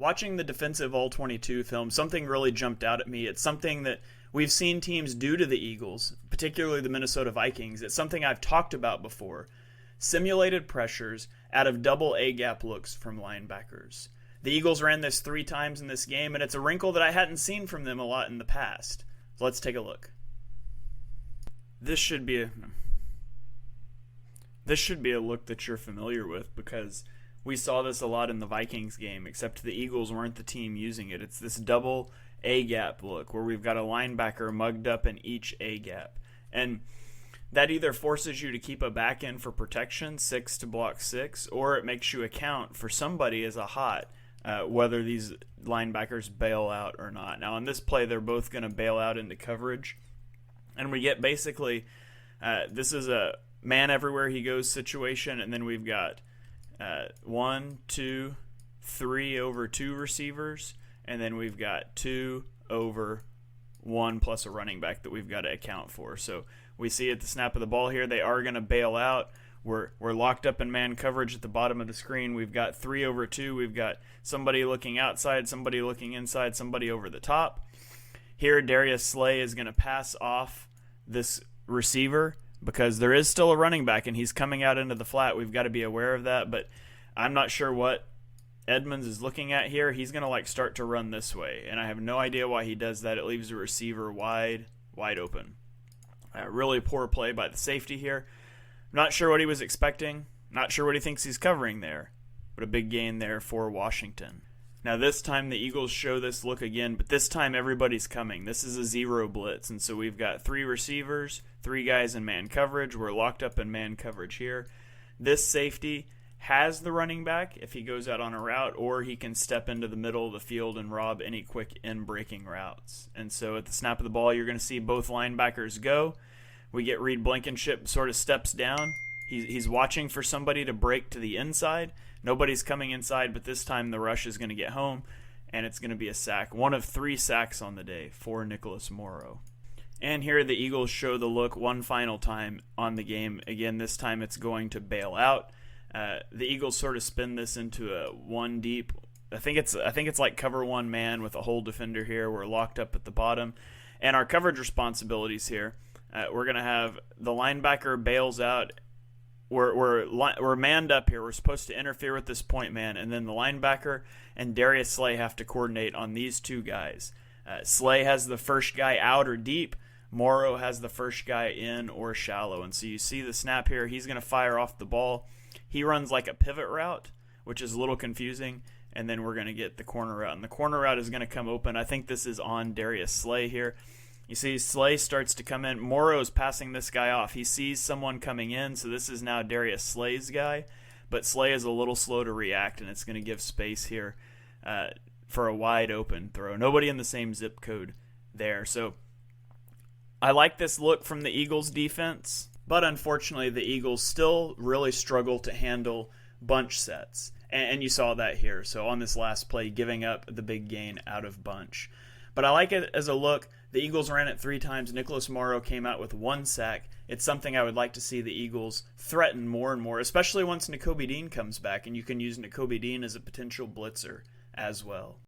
Watching the defensive All-22 film, something really jumped out at me. It's something that we've seen teams do to the Eagles, particularly the Minnesota Vikings. It's something I've talked about before. Simulated pressures out of double A-gap looks from linebackers. The Eagles ran this 3 times in this game, and it's a wrinkle that I hadn't seen from them a lot in the past. So let's take a look. This should be a look that you're familiar with because we saw this a lot in the Vikings game, except the Eagles weren't the team using it. It's this double A-gap look where we've got a linebacker mugged up in each A-gap. And that either forces you to keep a back end for protection, 6 to block 6, or it makes you account for somebody as a hot, whether these linebackers bail out or not. Now, on this play, they're both going to bail out into coverage. And we get basically, this is a man everywhere he goes situation, and then we've got 1, 2, 3 over 2 receivers, and then we've got 2 over 1 plus a running back that we've got to account for. So we see at the snap of the ball here, they are going to bail out. We're locked up in man coverage at the bottom of the screen. We've got 3 over 2. We've got somebody looking outside, somebody looking inside, somebody over the top. Here, Darius Slay is going to pass off this receiver because there is still a running back and he's coming out into the flat. We've got to be aware of that, but I'm not sure what Edmonds is looking at here. He's going to start to run this way, and I have no idea why he does that. It leaves the receiver wide open. Really poor play by the safety here. Not sure what he was expecting. Not sure what he thinks he's covering there, but a big gain there for Washington. Now this time the Eagles show this look again, but this time everybody's coming. This is a 0 blitz, and so we've got 3 receivers, 3 guys in man coverage. We're locked up in man coverage here. This safety has the running back if he goes out on a route, or he can step into the middle of the field and rob any quick in-breaking routes. And so at the snap of the ball, you're going to see both linebackers go. We get Reed Blankenship sort of steps down. He's watching for somebody to break to the inside. Nobody's coming inside, but this time the rush is going to get home, and it's going to be a sack. 1 of 3 sacks on the day for Nicholas Morrow. And here the Eagles show the look one final time on the game. Again, this time it's going to bail out. The Eagles sort of spin this into a 1 deep. I think it's like cover 1 man with a hole defender here. We're locked up at the bottom. And our coverage responsibilities here, we're going to have the linebacker bails out. We're manned up here. We're supposed to interfere with this point man, and then the linebacker and Darius Slay have to coordinate on these 2 guys. Slay has the first guy out or deep. Morrow has the first guy in or shallow. And so you see the snap here. He's going to fire off the ball. He runs like a pivot route, which is a little confusing, and then we're going to get the corner route. And the corner route is going to come open. I think this is on Darius Slay here. You see Slay starts to come in. Morrow's passing this guy off. He sees someone coming in, so this is now Darius Slay's guy. But Slay is a little slow to react, and it's going to give space here for a wide open throw. Nobody in the same zip code there. So I like this look from the Eagles defense, but unfortunately the Eagles still really struggle to handle bunch sets. And you saw that here. So on this last play, giving up the big gain out of bunch. But I like it as a look. The Eagles ran it 3 times. Nicholas Morrow came out with 1 sack. It's something I would like to see the Eagles threaten more and more, especially once Nakobe Dean comes back, and you can use Nakobe Dean as a potential blitzer as well.